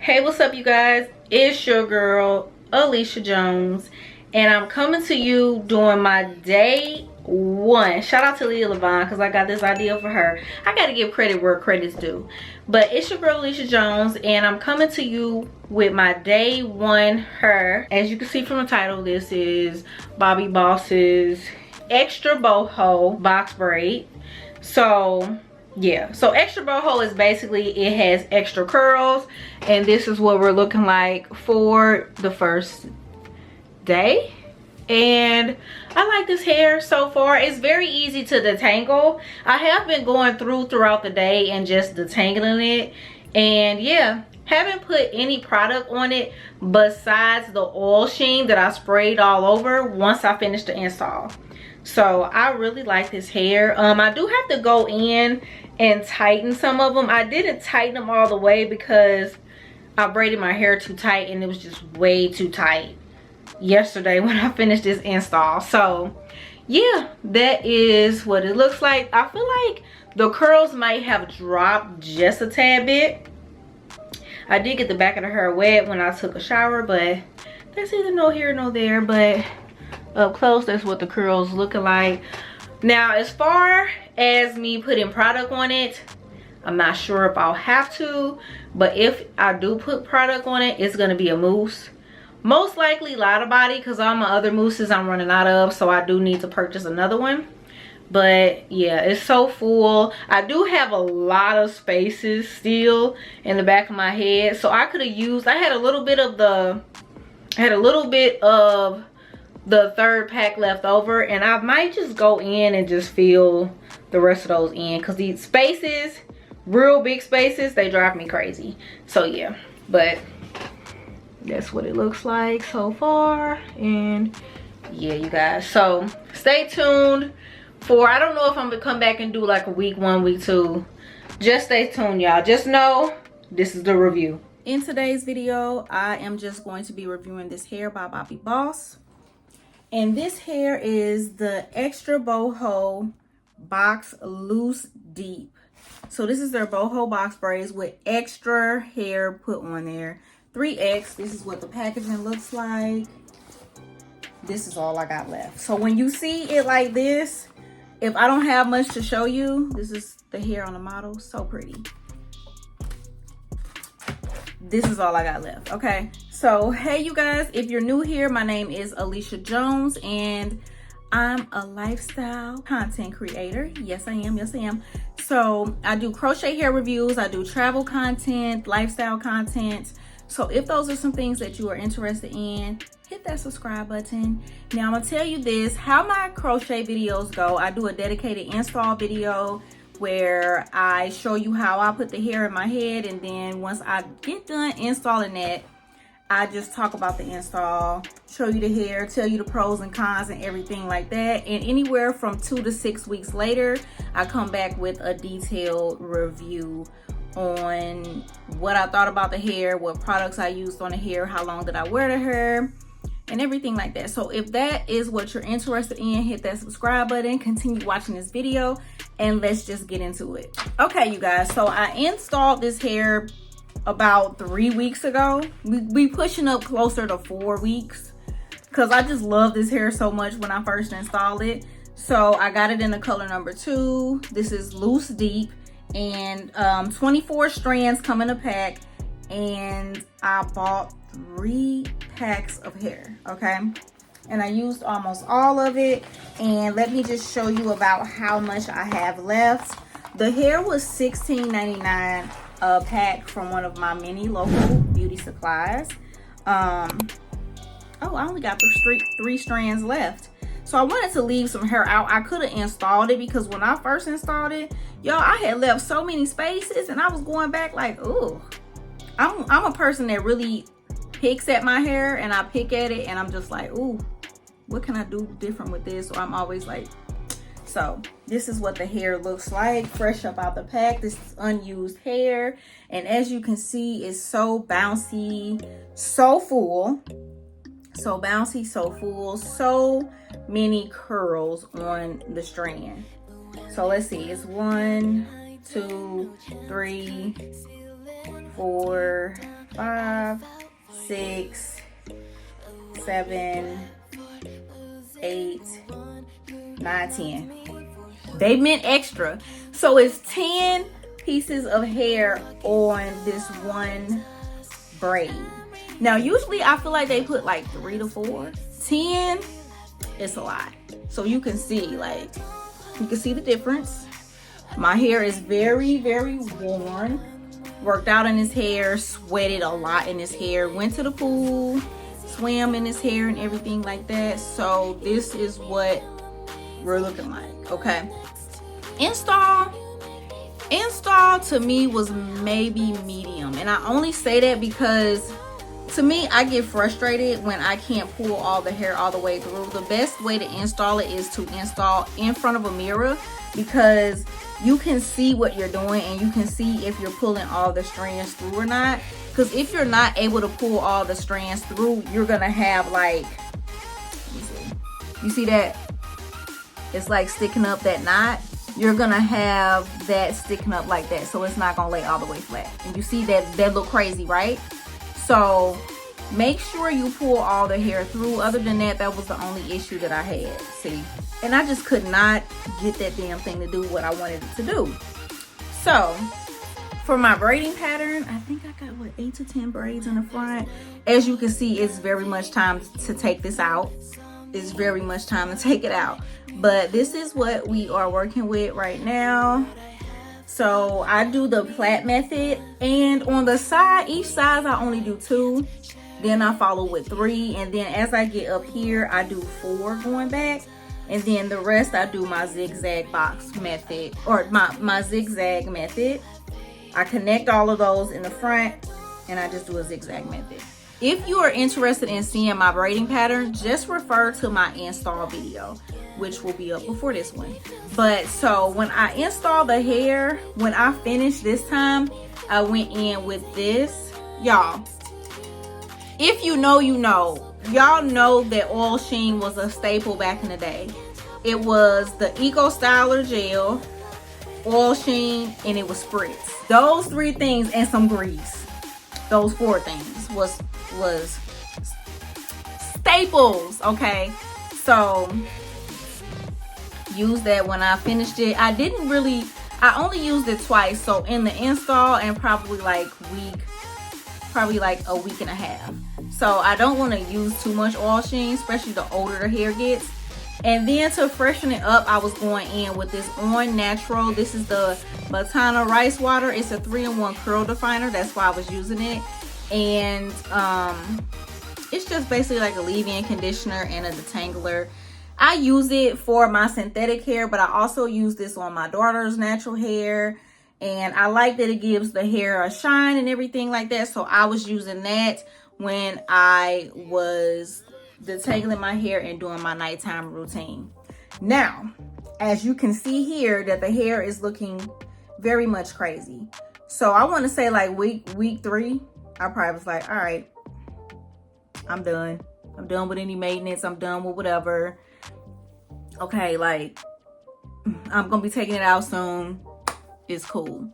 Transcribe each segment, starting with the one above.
Hey, what's up, you guys? It's your girl Alicia Jones, and I'm coming to you doing my day one. Shout out to Leah Levine because I got this idea for her. I gotta give credit where credit's due. But it's your girl Alicia Jones, and I'm coming to you with my day one hair. As you can see from the title, this is Bobbi Boss's Extra Boho box braid. So yeah, so Extra Boho is basically, it has extra curls, and this is what we're looking like for the first day. And I like this hair so far. It's very easy to detangle. I have been going throughout the day and just detangling it, and yeah, haven't put any product on it besides the oil sheen that I sprayed all over once I finished the install. So I really like this hair. I do have to go in and tighten some of them. I didn't tighten them all the way because I braided my hair too tight and it was just way too tight yesterday when I finished this install. So yeah, that is what it looks like. I feel like the curls might have dropped just a tad bit. I did get the back of the hair wet when I took a shower, but that's either no here nor there. But up close, that's what the curls looking like. Now, as far as me putting product on it, I'm not sure if I'll have to, but if I do put product on it, it's gonna be a mousse. Most likely Lighter Body, because all my other mousses I'm running out of, so I do need to purchase another one. But yeah, it's so full. I do have a lot of spaces still in the back of my head, so I could have used, I had a little bit of the third pack left over, and I might just go in and just fill the rest of those in, because these spaces, real big spaces, they drive me crazy. So yeah, but that's what it looks like so far. And yeah, you guys, so stay tuned for, I don't know if I'm gonna come back and do like a week 1, week 2. Just stay tuned, y'all. Just know this is the review. In today's video, I am just going to be reviewing this hair by Bobbi Boss. And this hair is the Extra Boho Box Loose Deep. So this is their boho box braids with extra hair put on there. 3X. This is what the packaging looks like. This is all I got left. So when you see it like this, if I don't have much to show you, this is the hair on the model. So pretty. This is all I got left. Okay, so hey you guys, if you're new here, my name is Alicia Jones and I'm a lifestyle content creator. Yes I am. So I do crochet hair reviews, I do travel content, lifestyle content. So if those are some things that you are interested in, hit that subscribe button. Now I'm gonna tell you this, how my crochet videos go. I do a dedicated install video where I show you how I put the hair in my head, and then once I get done installing that, I just talk about the install, show you the hair, tell you the pros and cons and everything like that. And anywhere from 2 to 6 weeks later, I come back with a detailed review on what I thought about the hair, what products I used on the hair, how long did I wear the hair, and everything like that. So if that is what you're interested in, hit that subscribe button, continue watching this video, and let's just get into it. Okay, you guys, so I installed this hair about 3 weeks ago. We pushing up closer to 4 weeks because I just love this hair so much when I first installed it. So I got it in the color number 2. This is Loose Deep, and 24 strands come in a pack, and I bought 3 packs of hair. Okay, and I used almost all of it. And let me just show you about how much I have left. The hair was $16.99 a pack from one of my many local beauty supplies. Oh, I only got 3 strands left. So I wanted to leave some hair out. I could have installed it because when I first installed it, y'all, I had left so many spaces, and I was going back like, ooh. I'm a person that really picks at my hair, and I pick at it and I'm just like, ooh, what can I do different with this? So I'm always like, so this is what the hair looks like fresh up out the pack. This is unused hair, and as you can see, it's so bouncy, so full, so bouncy, so full, so many curls on the strand. So let's see, it's 1, 2, 3, 4, 5, 6, 7, 8, 9, 10. They meant extra. So it's 10 pieces of hair on this one braid. Now, usually I feel like they put like 3 to 4. 10, it's a lot. So you can see, like, you can see the difference. My hair is very, very worn. Worked out in his hair, sweated a lot in his hair, went to the pool, swam in his hair and everything like that. So this is what we're looking like, okay? Install to me was maybe medium. And I only say that because to me, I get frustrated when I can't pull all the hair all the way through. The best way to install it is to install in front of a mirror, because you can see what you're doing and you can see if you're pulling all the strands through or not. Because if you're not able to pull all the strands through, you're gonna have like, let me see. You see that? It's like sticking up that knot. You're gonna have that sticking up like that, so it's not gonna lay all the way flat. And you see that look crazy, right? So make sure you pull all the hair through. Other than that, that was the only issue that I had. See, and I just could not get that damn thing to do what I wanted it to do. So for my braiding pattern, I think I got what, 8 to 10 braids in the front. As you can see, it's very much time to take this out. It's very much time to take it out. But this is what we are working with right now. So I do the plait method, and on the side, each side I only do 2. Then I follow with 3, and then as I get up here, I do 4 going back, and then the rest I do my zigzag box method, or my zigzag method. I connect all of those in the front, and I just do a zigzag method. If you are interested in seeing my braiding pattern, just refer to my install video, which will be up before this one. But so when I install the hair, when I finished this time, I went in with this. Y'all, if you know, you know. Y'all know that oil sheen was a staple back in the day. It was the Eco Styler gel, oil sheen, and it was spritz. Those 3 things and some grease. Those 4 things was staples, okay? So use that when I finished it. I only used it twice, so in the install and probably like a week and a half. So I don't want to use too much oil sheen, especially the older the hair gets. And then to freshen it up, I was going in with this On Natural. This is the Matana Rice Water. It's a 3-in-1 curl definer. That's why I was using it. And it's just basically like a leave-in conditioner and a detangler. I use it for my synthetic hair, but I also use this on my daughter's natural hair. And I like that it gives the hair a shine and everything like that. So I was using that when I was detangling my hair and doing my nighttime routine. Now, as you can see here, that the hair is looking very much crazy. So I want to say like week 3, I probably was like, all right, I'm done. I'm done with any maintenance. I'm done with whatever. Okay, like, I'm going to be taking it out soon. It's cool.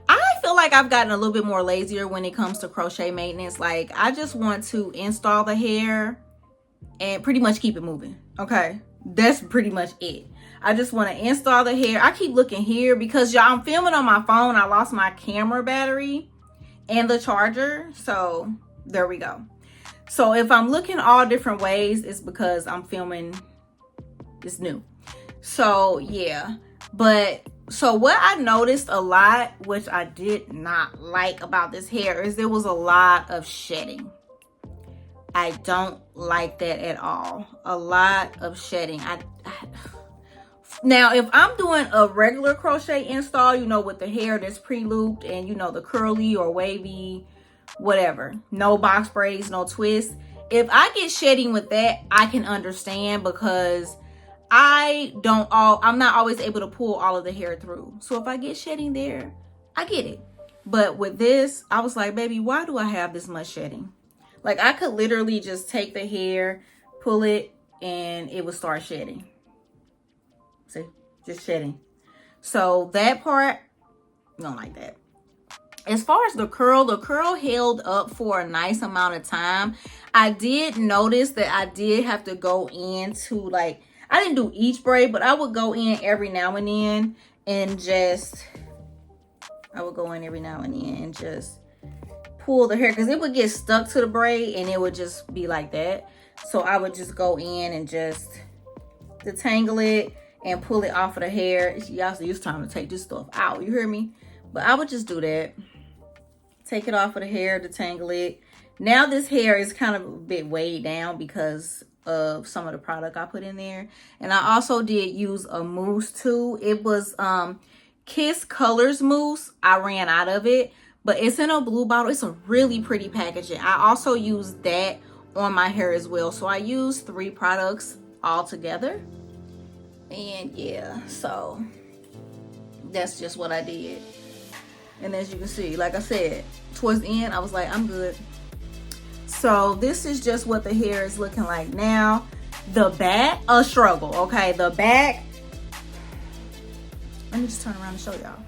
I feel like I've gotten a little bit more lazier when it comes to crochet maintenance. Like, I just want to install the hair and pretty much keep it moving. Okay, that's pretty much it. I just want to install the hair. I keep looking here because y'all, I'm filming on my phone. I lost my camera battery and the charger. So there we go. So if I'm looking all different ways, it's because I'm filming. It's new. So yeah, but so what I noticed a lot, which I did not like about this hair, is there was a lot of shedding. I don't like that at all. A lot of shedding. Now, if I'm doing a regular crochet install, you know, with the hair that's pre-looped and, you know, the curly or wavy, whatever, no box braids, no twists. If I get shedding with that, I can understand, because I'm not always able to pull all of the hair through. So if I get shedding there, I get it. But with this, I was like, baby, why do I have this much shedding? Like, I could literally just take the hair, pull it, and it would start shedding. See, just shedding. So that part, I don't like that. As far as the curl held up for a nice amount of time. I did notice that I did have to go into, like, I didn't do each braid, but I would go in every now and then and just, just pull the hair, because it would get stuck to the braid and it would just be like that. So I would just go in and just detangle it and pull it off of the hair. It's time to take this stuff out, you hear me? But I would just do that. Take it off of the hair, detangle it. Now this hair is kind of a bit weighed down because of some of the product I put in there. And I also did use a mousse too. It was Kiss Colors mousse. I ran out of it, but it's in a blue bottle. It's a really pretty packaging. I also used that on my hair as well. So I used 3 products all together. And yeah, so that's just what I did. And as you can see, like I said, towards the end, I was like, I'm good. So this is just what the hair is looking like now. The back, a struggle, okay? The back, let me just turn around and show y'all.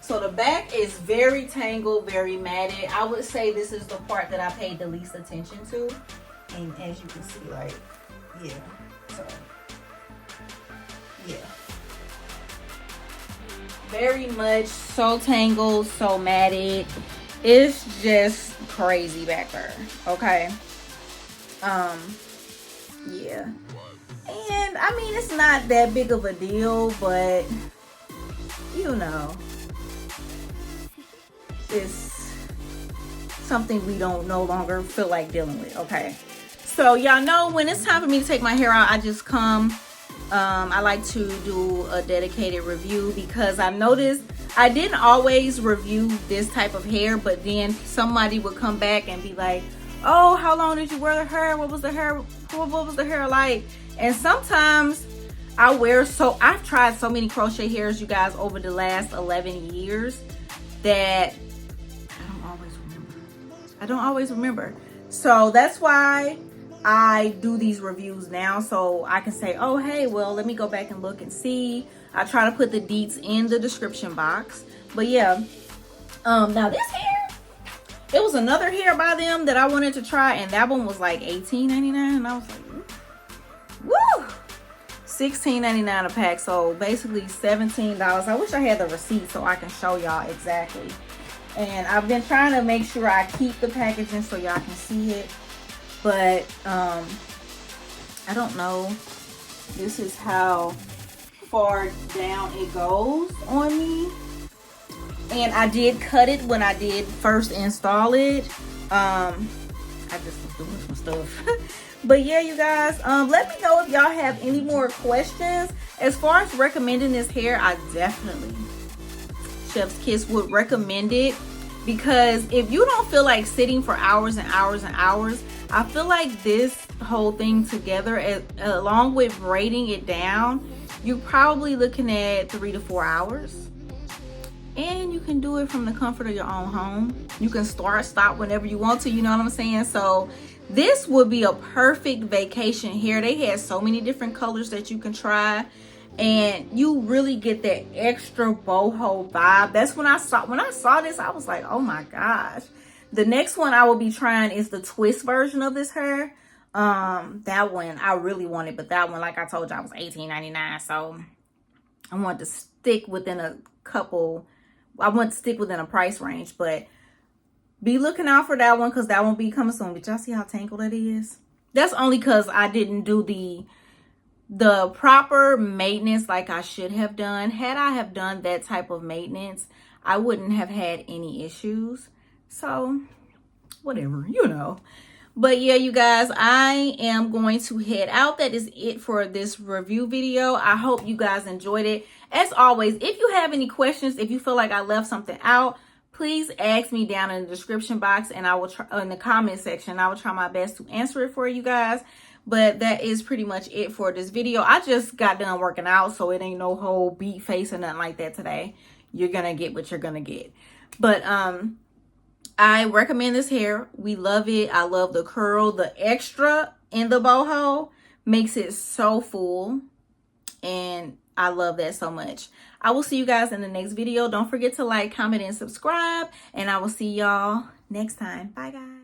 So the back is very tangled, very matted. I would say this is the part that I paid the least attention to. And as you can see, like, yeah, so, yeah. Very much so tangled, so matted. It's just crazy back there, okay? Yeah. And I mean, it's not that big of a deal, but you know, it's something we don't no longer feel like dealing with, okay? So y'all know when it's time for me to take my hair out, I just come. I like to do a dedicated review because I noticed I didn't always review this type of hair, but then somebody would come back and be like, oh, how long did you wear the hair? What was the hair like? And sometimes I've tried so many crochet hairs, you guys, over the last 11 years that I don't always remember. So that's why I do these reviews now, so I can say, oh, hey, well, let me go back and look and see. I try to put the deets in the description box. But yeah, now this hair, it was another hair by them that I wanted to try, and that one was like $18.99, and I was like, woo! $16.99 a pack, so basically $17. I wish I had the receipt so I can show y'all exactly. And I've been trying to make sure I keep the packaging so y'all can see it. But I don't know. This is how far down it goes on me. And I did cut it when I did first install it. I just was doing some stuff. But yeah, you guys, let me know if y'all have any more questions. As far as recommending this hair, I definitely, chef's kiss, would recommend it. Because if you don't feel like sitting for hours and hours and hours, I feel like this whole thing together, along with braiding it down, you're probably looking at 3 to 4 hours. And you can do it from the comfort of your own home. You can stop whenever you want to, you know what I'm saying? So this would be a perfect vacation hair. They had so many different colors that you can try. And you really get that extra boho vibe. That's when I saw this, I was like, oh my gosh. The next one I will be trying is the twist version of this hair. That one I really wanted, but that one, like I told you, I was $18.99. So I want to stick within a price range, but be looking out for that one because that won't be coming soon. But y'all see how tangled it is? That's only because I didn't do the proper maintenance like I should have done. Had I have done that type of maintenance, I wouldn't have had any issues. So whatever, you know. But yeah, you guys, I am going to head out. That is it for this review video. I hope you guys enjoyed it. As always, if you have any questions, if you feel like I left something out, please ask me down in the description box, and I will try in the comment section. I will try my best to answer it for you guys. But that is pretty much it for this video. I just got done working out, so it ain't no whole beat face or nothing like that today. You're gonna get what you're gonna get. But I recommend this hair. We love it. I love the curl. The extra in the boho makes it so full, and I love that so much. I will see you guys in the next video. Don't forget to like, comment, and subscribe. And I will see y'all next time. Bye, guys.